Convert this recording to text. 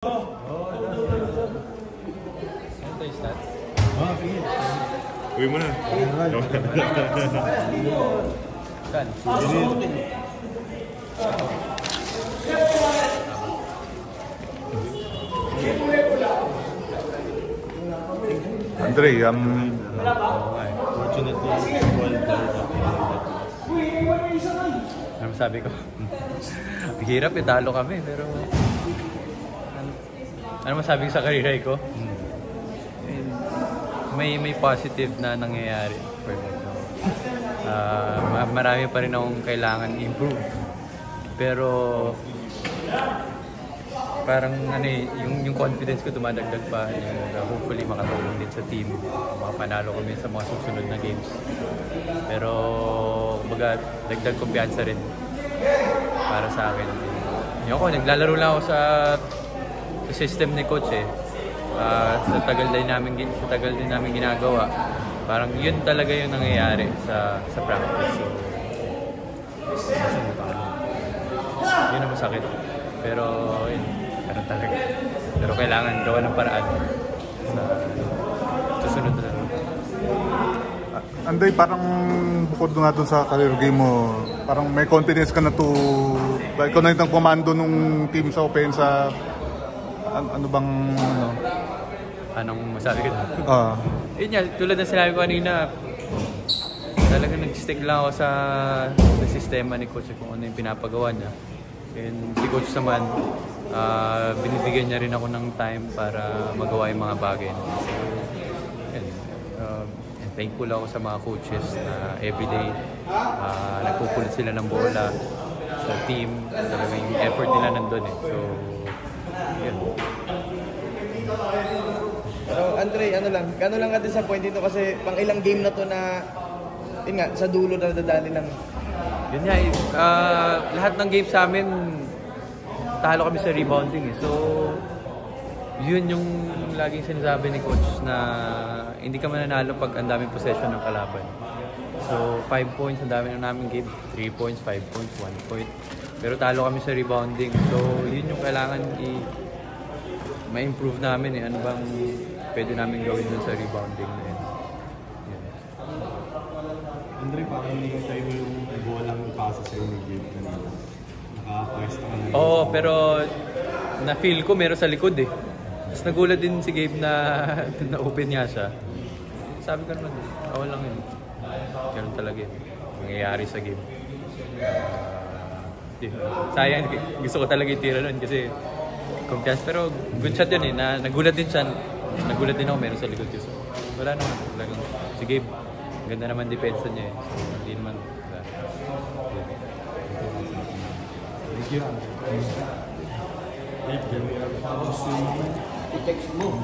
Ito yung stats? Oo, sige. Uwi mo na. Saan? Andre, Fortunately, well guard. Ano sabi ko? Hirap talo kami, pero ano masabi ko sa career ko? May positive na nangyayari for me. Marami pa rin akong kailangan improve. Pero parang yung confidence ko dumadagdag pa. Hopefully makatulong din sa team. Makapanalo kami sa mga susunod na games. Pero kumbaga dagdag kumpiyansa rin para sa akin. Naglalaro lang ako sa system ni coach eh. Sa tagal din namin ginagawa. Parang yun talaga yung nangyayari sa practice. So, yun ang masakit. Pero yun, ganun talaga. Pero kailangan gawa ng paraan sa susunod na laro. Anday, parang bukod nga dun sa career game mo, parang may confidence ka na to, ikaw na yung komando nung team sa opensa. Ano bang Anong masabi ko? Yun nga, tulad na sinabi ko kanina, talagang nag-stick lang ako sa sistema ni coach kung ano yung pinapagawa niya. And si coach naman, binibigyan niya rin ako ng time para magawa yung mga bagay. So, yun. And thankful ako sa mga coaches na everyday nagpupulit sila ng bola sa team. Talagang yung effort nila nandun eh. So, yun. So, Andre, gano'n lang ka disappoint dito kasi pang ilang game na to na, yun nga, sa dulo na dadali lang. Yun nga, lahat ng games sa amin, talo kami sa rebounding eh. So, yun yung laging sinasabi ni coach na hindi ka mananalo pag ang daming possession ng kalaban. So, 5 points, ang dami na namin game. 3 points, 5 points, 1 point. Pero talo kami sa rebounding. So, yun yung kailangan ma-improve namin eh. Ano bang pwede namin gawin dun sa rebounding na yun. Andre, parang hindi ka tayo yung bolang ipasa sa'yo ng game kanina. Naka-quest ka na. Oo, pero na-feel ko meron sa likod eh. Tapos nagulat din si Gabe na na-open niya siya. Sabi ko naman, ako lang yun. Ganun talaga yun. Nangyayari sa game. Sayang, gusto ko talaga itira nun kasi kumpiyansa. Pero good shot yun eh. Nagulat din siya. Nagulat din ako meron sa likod ko. So, wala naman. Si Gabe, ganda naman depensa niya eh. So, hindi naman. Thank you. Thank you. I-text mo.